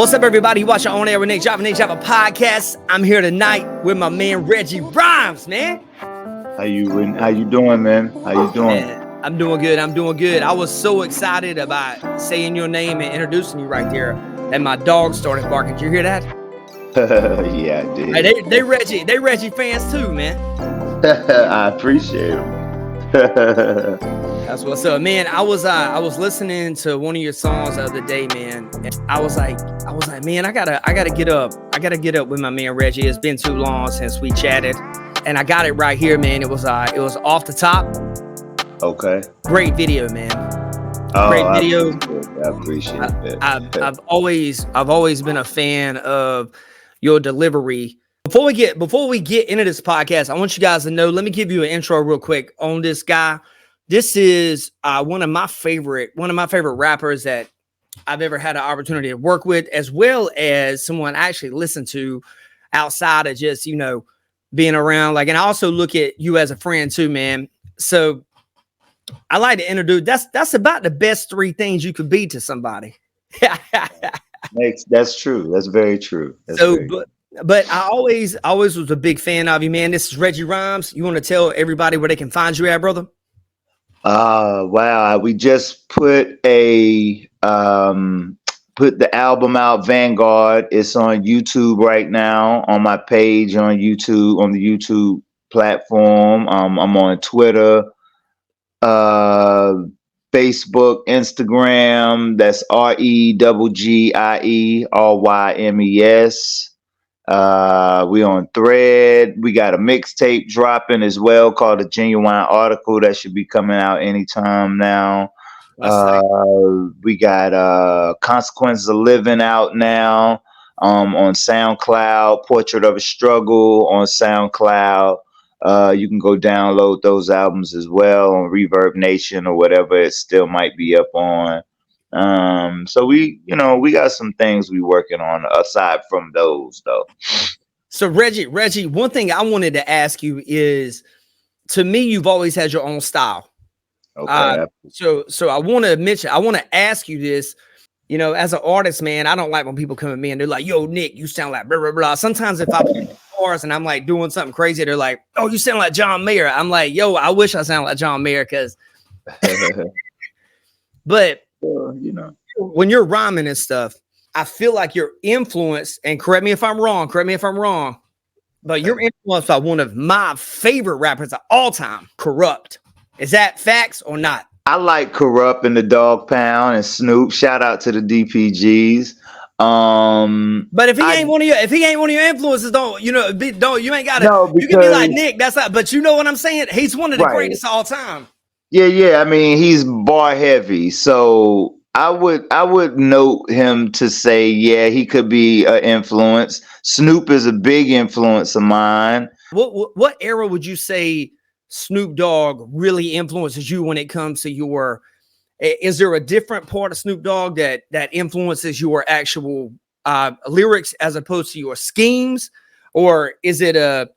What's up, everybody? You watching On Air with Nick Java podcast. I'm here tonight with my man Reggie Rhymes, man. How you doing, man? How you doing? Man, I'm doing good. I was so excited about saying your name and introducing you right there, and my dog started barking. Did you hear that? Yeah, I did. Hey, they Reggie fans too, man. I appreciate them. That's what's up, man. I was listening to one of your songs the other day, man. And I was like, man, I gotta get up. I gotta get up with my man Reggie. It's been too long since we chatted, and I got it right here, man. It was Off the Top. Okay. Great video, man. Great video. I appreciate it. I've always been a fan of your delivery. Before we get into this podcast, I want you guys to know. Let me give you an intro real quick on this guy. This is one of my favorite rappers that I've ever had an opportunity to work with, as well as someone I actually listen to outside of just, being around. And I also look at you as a friend too, man. So I like to introduce. That's about the best three things you could be to somebody. That's true. That's very true. But I always was a big fan of you, man. This is Reggie Rhymes. You want to tell everybody where they can find you at, brother? Wow. We just put the album out, Vanguard. It's on YouTube right now, on my page on YouTube, on the YouTube platform. I'm on Twitter, Facebook, Instagram. That's REGGIE we on Thread. We got a mixtape dropping as well called A Genuine Article that should be coming out anytime now. We got Consequences of Living out now on SoundCloud. Portrait of a Struggle on SoundCloud. You can go download those albums as well on Reverb Nation or whatever it still might be up on. So we got some things we working on aside from those though. So Reggie, one thing I wanted to ask you is, to me, you've always had your own style. Okay. So I want to ask you this, as an artist, man, I don't like when people come at me and they're like, yo, Nick, you sound like blah, blah, blah. Sometimes if I play guitars and I'm like doing something crazy, they're like, oh, you sound like John Mayer. I'm like, yo, I wish I sound like John Mayer because, but when you're rhyming and stuff, I feel like you're influenced, and correct me if I'm wrong, but you're influenced by one of my favorite rappers of all time, Corrupt. Is that facts or not? I like Corrupt and the Dog Pound and Snoop. Shout out to the DPGs. But if he ain't one of your influences, you ain't got to. No, you can be like Nick. That's not. But you know what I'm saying? He's one of the greatest of all time. Yeah. I mean, he's bar heavy, so I would note him to say, yeah, he could be an influence. Snoop is a big influence of mine. What era would you say Snoop Dogg really influences you when it comes to your? Is there a different part of Snoop Dogg that influences your actual lyrics as opposed to your schemes, or is it a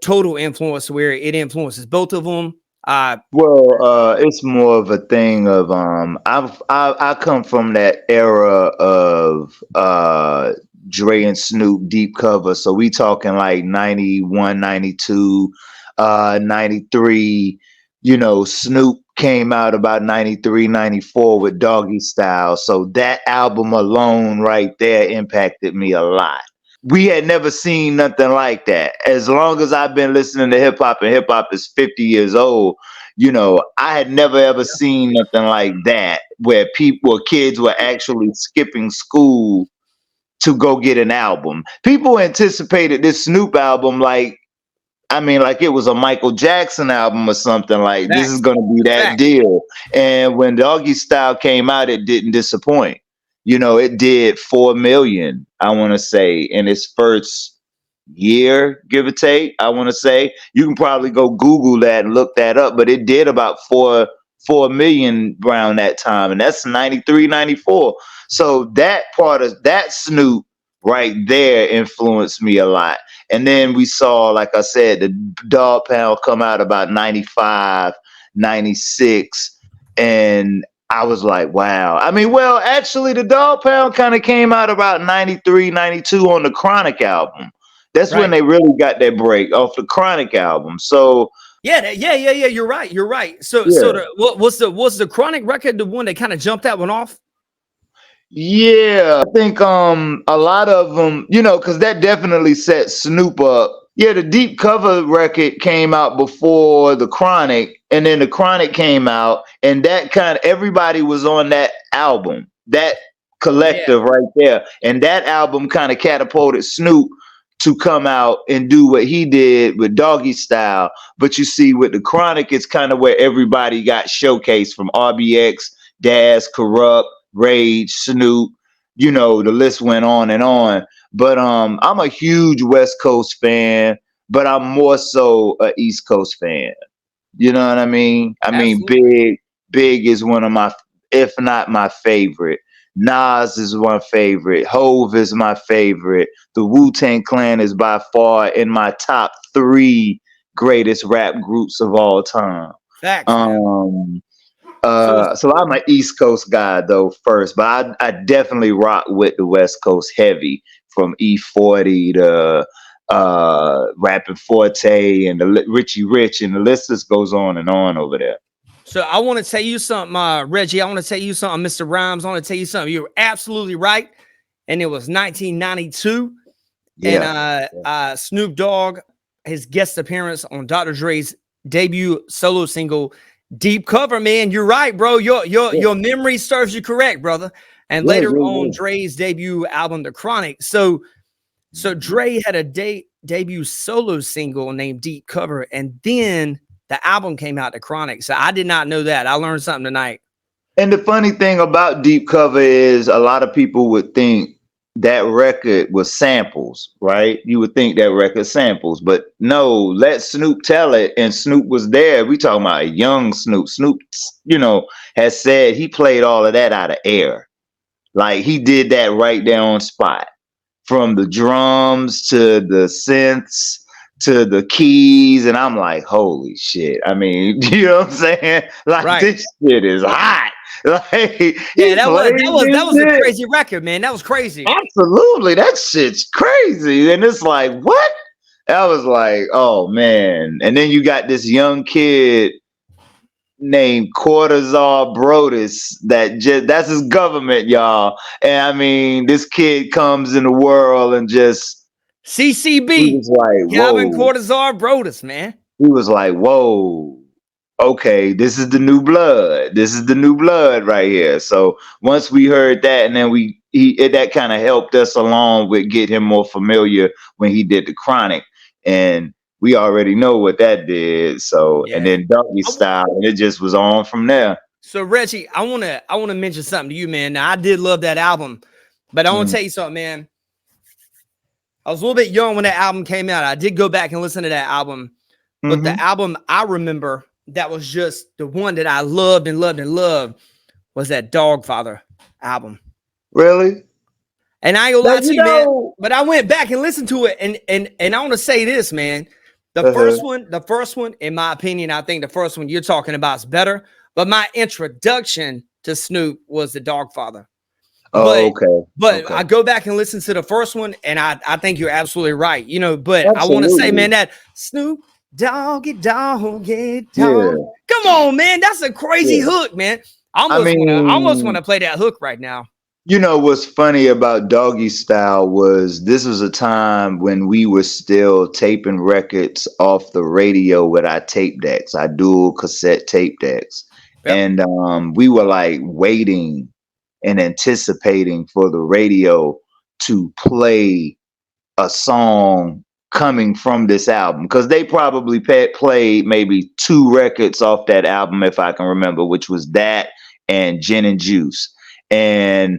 total influence where it influences both of them? It's more of a thing of I come from that era of Dre and Snoop deep cover, so we talking like 91, 92, 93. Snoop came out about 93, 94 with Doggy Style, so that album alone right there impacted me a lot. We had never seen nothing like that. As long as I've been listening to hip hop, and hip hop is 50 years old, I had never ever seen nothing like that, where kids were actually skipping school to go get an album. People anticipated this Snoop album like it was a Michael Jackson album or something. Like, this is gonna be that deal. And when Doggy Style came out, it didn't disappoint. It did 4 million, I want to say, in its first year, give or take. I want to say you can probably go Google that and look that up, but it did about 4 million around that time, and that's 93, 94. So that part of that Snoop right there influenced me a lot. And then we saw, like I said, the Dog Pound come out about 95, 96, and I was like, wow. I mean, well, actually, the Dog Pound kind of came out about 93, 92 on the Chronic album. That's when Right. they really got their break off the Chronic album. So, Yeah, yeah. You're right. You're right. So yeah. the was the Chronic record the one that kind of jumped that one off? Yeah, I think a lot of them, because that definitely set Snoop up. Yeah, the Deep Cover record came out before the Chronic, and then the Chronic came out, and that kind of everybody was on that album, that Yeah, collective right there, and that album kind of catapulted Snoop to come out and do what he did with Doggy Style. But you see, with the Chronic, it's kind of where everybody got showcased from RBX, Daz, Corrupt, Rage, Snoop, the list went on and on. But I'm a huge West Coast fan, but I'm more so a East Coast fan. You know what I mean? I mean, absolutely. Big is one of my, if not my favorite. Nas is one favorite. Hove is my favorite. The Wu-Tang Clan is by far in my top three greatest rap groups of all time. Facts, man. Um, So so I'm an East Coast guy though first, but I definitely rock with the West Coast heavy from E40 to Rapping Forte and the Richie Rich, and the list just goes on and on over there. so I want to tell you something, Reggie. I want to tell you something, Mr. Rhymes. I want to tell you something. You're absolutely right. And it was 1992, and Yeah. Snoop Dogg, his guest appearance on Dr. Dre's debut solo single, "Deep Cover." Man, you're right, bro. Your memory serves you correct, brother. And Yeah, later yeah, on yeah. Dre's debut album, The Chronic. So Dre had a debut solo single named "Deep Cover," and then the album came out, The Chronic. So I did not know that. I learned something tonight. And the funny thing about Deep Cover is a lot of people would think that record was samples, right? You would think that record samples, but no, let Snoop tell it. And Snoop was there. We talking about a young Snoop. Snoop, has said he played all of that out of air. Like he did that right there on spot. From the drums to the synths to the keys, and I'm like, holy shit. I mean, you know what I'm saying? Like Right. this shit is hot. Like Yeah, he played that this was a shit. crazy record, man. That was crazy. Absolutely, that shit's crazy. And it's like, what? I was like, oh man. And then you got this young kid named Cortazar Brodus that's his government, y'all. And I mean, this kid comes in the world and just he CCB, was like, Calvin whoa. Cortazar Brodus, man. He was like, whoa. Okay, this is the new blood. This is the new blood right here. So once we heard that, and then that kind of helped us along with get him more familiar when he did the Chronic, and we already know what that did. So and Yeah. then Doggy Style, and it just was on from there. So Reggie, I wanna mention something to you, man. Now I did love that album, but I want to Mm. tell you something, man. I was a little bit young when that album came out. I did go back and listen to that album, but the Mm-hmm. album I remember that was just the one that I loved and loved and loved was that Dogfather album. Really? And I ain't gonna Now lie to you you, man. know. But I went back and listened to it, and I want to say this, man. Uh-huh. The first one, in my opinion, I think the first one you're talking about is better. But my introduction to Snoop was the Dogfather. Oh, But okay. but Okay. I go back and listen to the first one, and I think you're absolutely right. But I want to say, Absolutely. man, that Snoop Doggy Doggy Dog. Yeah. Come on, man, that's a crazy Yeah. hook, man. I I almost want mean, to play that hook right now. what's funny about Doggy Style was this was a time when we were still taping records off the radio with our tape decks, our dual cassette tape decks. Yep. And we were like waiting and anticipating for the radio to play a song coming from this album because they probably played maybe two records off that album, if I can remember, which was that and Gin and Juice. And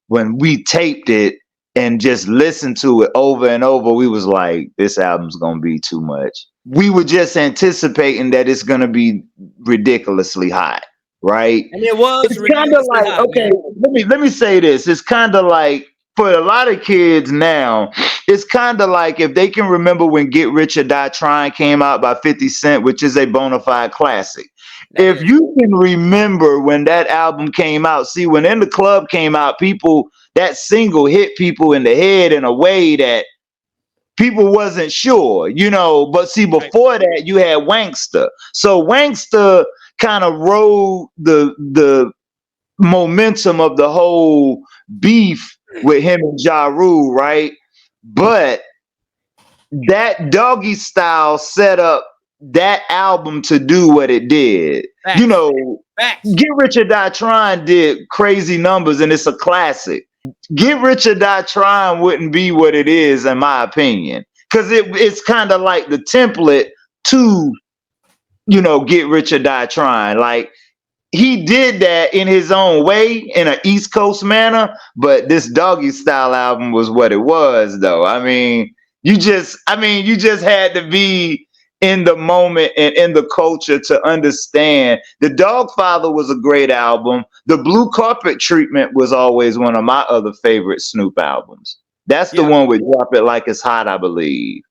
when we taped it and just listened to it over and over, we was like, this album's gonna be too much. We were just anticipating that it's gonna be ridiculously hot, right? And it was It's kind of ridiculously like, hot, okay, man. let me say this. It's kind of like for a lot of kids now, it's kind of like if they can remember when Get Rich or Die Trying came out by 50 Cent, which is a bona fide classic. That If is you can remember when that album came out, see, when In the Club came out, that single hit people in the head in a way that people wasn't sure, but see, right. before that you had Wankster. So Wankster kind of rode the momentum of the whole beef with him and Ja Rule, right? But that Doggy Style set up that album to do what it did. Facts. Facts. Get Rich or Die Trying did crazy numbers and it's a classic. Get Rich or Die Trying wouldn't be what it is, in my opinion, because it's kind of like the template to, Get Rich or Die Trying. Like, he did that in his own way, in an East Coast manner, but this Doggy Style album was what it was, though. You just had to be in the moment and in the culture to understand. The Dogfather was a great album. The Blue Carpet Treatment was always one of my other favorite Snoop albums. That's the Yeah. one with Drop It Like It's Hot, I believe.